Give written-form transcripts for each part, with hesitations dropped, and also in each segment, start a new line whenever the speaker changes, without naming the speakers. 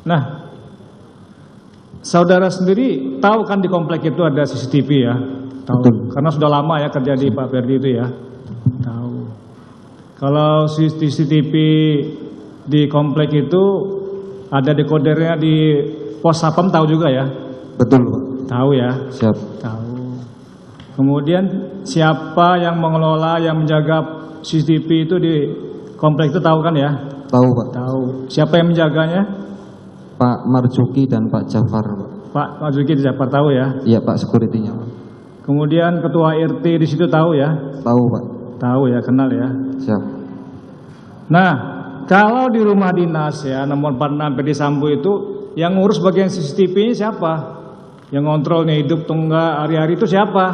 Nah, saudara sendiri tahu kan di komplek itu ada CCTV ya? Tahu.
Betul.
Karena sudah lama ya kerja di Pak Ferdi itu ya. Tahu. Kalau CCTV di komplek itu ada dekodernya di pos Sapam, tahu juga ya?
Betul, Pak.
Tahu ya?
Siap.
Tahu. Kemudian siapa yang mengelola, yang menjaga CCTV itu di komplek itu tahu kan ya?
Tahu, Pak.
Tahu. Siapa yang menjaganya?
Pak Marzuki dan Pak Jafar, Pak.
Pak Marzuki di Jafar, tahu ya?
Iya, Pak, security-nya, Pak.
Kemudian ketua RT di situ tahu ya?
Tahu, Pak.
Tahu ya, kenal ya.
Siap.
Nah, kalau di rumah dinas ya nomor 46 Ferdi Sambo itu yang ngurus bagian CCTV-nya siapa? Yang ngontrolnya hidup tuh enggak hari-hari itu siapa?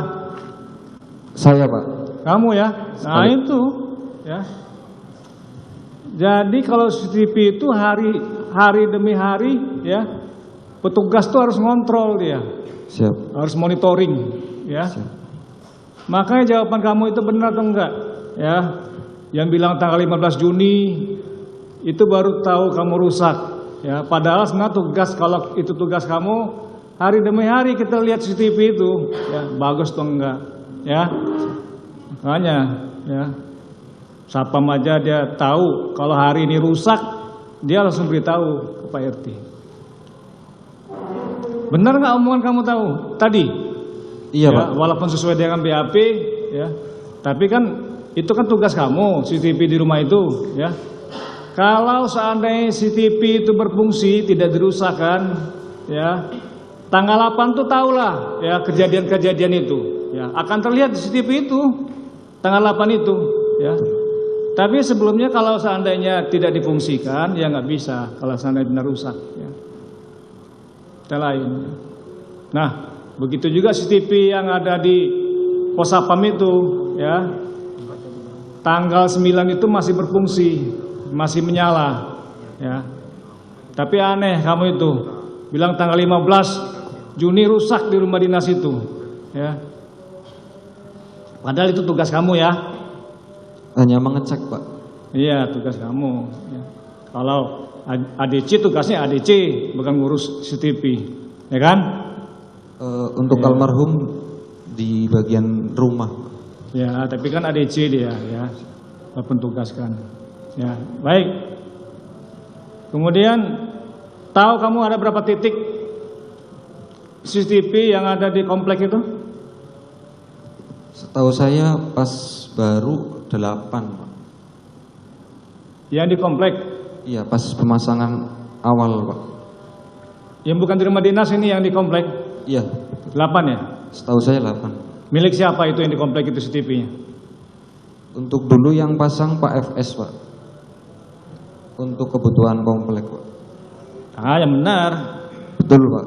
Saya, Pak.
Kamu ya. Nah, itu ya. Jadi kalau CCTV itu hari demi hari ya, petugas tuh harus ngontrol dia.
Siap.
Harus monitoring ya.
Siap.
Makanya jawaban kamu itu benar atau enggak? Ya. Yang bilang tanggal 15 Juni itu baru tahu kamu rusak ya. Padahal sebenarnya tugas, kalau itu tugas kamu, hari demi hari kita lihat CCTV itu ya, bagus atau enggak ya. Makanya ya, Sapam aja dia tahu kalau hari ini rusak, dia langsung beritahu ke Pak RT. Benar nggak omongan kamu tahu tadi?
Iya,
ya,
Pak.
walaupun sesuai dengan BAP ya, tapi kan itu kan tugas kamu, CCTV di rumah itu ya. Kalau seandainya CCTV itu berfungsi, tidak dirusakkan ya, tanggal 8 tuh tahulah ya kejadian-kejadian itu ya, akan terlihat di CCTV itu tanggal 8 itu ya. Tapi sebelumnya kalau seandainya tidak difungsikan ya nggak bisa, kalau seandainya benar rusak ya. Kita lain. Nah, begitu juga CCTV yang ada di pos Sapam itu ya, tanggal 9 itu masih berfungsi, masih menyala ya. Tapi aneh kamu itu bilang tanggal 15 Juni rusak di rumah dinas itu ya. Padahal itu tugas kamu ya.
Hanya mengecek, Pak.
Iya, tugas kamu ya. Kalau ADC tugasnya ADC, bukan ngurus CCTV ya kan?
Untuk
ya.
almarhum di bagian rumah.
Ya, tapi kan ADC dia ya, walaupun tugaskan. Ya, baik. Kemudian tahu kamu ada berapa titik CCTV yang ada di komplek itu?
Setahu saya pas baru 8, Pak.
Yang di komplek?
Iya, pas pemasangan awal, Pak.
Yang bukan di rumah dinas ini, yang di komplek?
Iya.
8 ya?
Setahu saya 8.
Milik siapa itu yang di komplek itu CCTV-nya?
Untuk dulu yang pasang Pak FS, Pak. Untuk kebutuhan komplek, Pak.
Ah, yang benar.
Betul, Pak.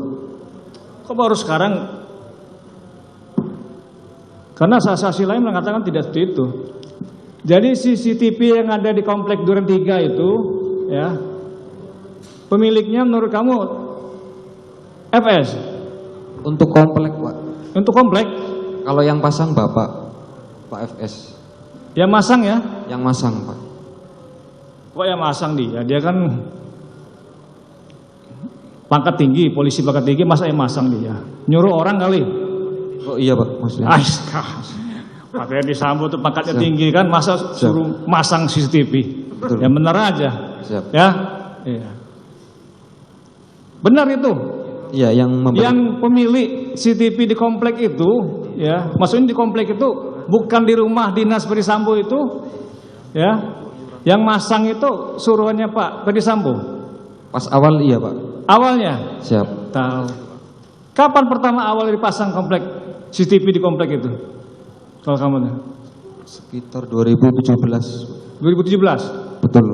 Kok baru sekarang? Karena saksi lain mengatakan tidak seperti itu. Jadi CCTV yang ada di komplek Duren 3 itu ya, pemiliknya menurut kamu FS?
Untuk komplek, Pak.
Untuk komplek?
Kalau yang pasang Bapak, Pak FS.
Yang masang ya?
Yang masang, Pak.
Kok yang masang dia? Dia kan pangkat tinggi, polisi pangkat tinggi, masa yang masang dia? Nyuruh orang kali?
Oh iya, Pak, maksudnya.
Pak Ferdi Sambo tuh pangkatnya tinggi kan, masa suruh masang CCTV?
Betul.
Yang benar aja.
Siap.
Ya? Iya. Benar itu?
Iya,
yang pemilik CCTV di komplek itu, ya, maksudnya di komplek itu bukan di rumah dinas Ferdi Sambo itu, ya, yang masang itu suruhannya Pak Ferdi Sambo.
Pas awal iya, Pak.
Awalnya?
Siap.
Tahu. Kapan pertama awal dipasang komplek CCTV di komplek itu? Kalau kamu tahu?
Sekitar 2017.
2017?
Betul.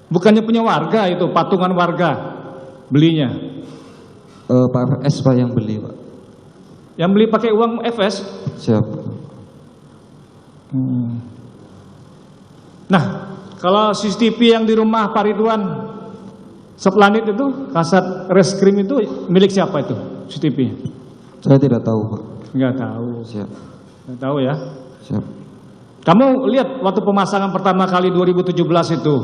Bukannya punya warga itu, patungan warga belinya?
Pak FS, Pak, yang beli, Pak.
Yang beli pakai uang FS?
Siap.
Nah, kalau CCTV yang di rumah Pak Ridwan Seplanit itu, Kasat Reskrim itu milik siapa itu CCTV?
Saya tidak tahu, Pak.
Enggak tahu.
Siap.
Enggak tahu ya.
Siap.
Kamu lihat waktu pemasangan pertama kali 2017 itu,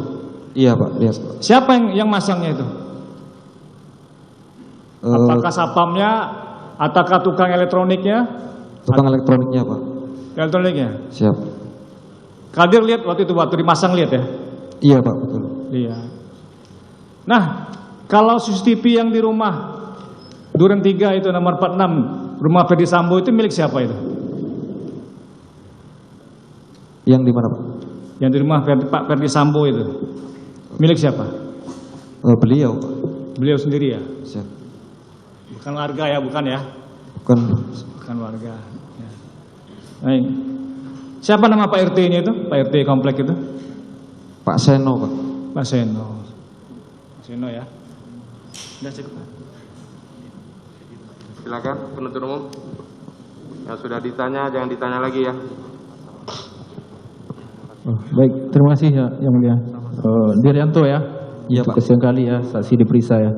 Iya Pak, lihat Pak.
Siapa yang masangnya itu? Apakah satpamnya, ataukah tukang elektroniknya?
Tukang elektroniknya Pak.
Elektroniknya.
Siap.
Kadir lihat waktu itu waktu dimasang lihat ya?
Iya Pak, betul.
Iya. Nah, kalau CCTV yang di rumah Duren 3 itu nomor 46, rumah Ferdi Sambo itu milik siapa itu?
Yang di mana Pak?
Yang di rumah Pak Ferdi Sambo itu milik siapa?
Beliau Pak.
Beliau sendiri ya?
Siap.
Bukan warga ya, bukan ya?
Bukan
warga. Ya. Baik. Siapa nama Pak RT-nya itu? Pak RT komplek itu?
Pak Seno Pak.
Pak Seno. Pak Seno ya. Sudah cukup.
Silakan penuntut umum. Yang sudah ditanya jangan ditanya lagi ya.
Baik, terima kasih ya Yang Mulia. Diryanto ya.
Iya Pak.
Kesian kali ya saksi diperiksa ya.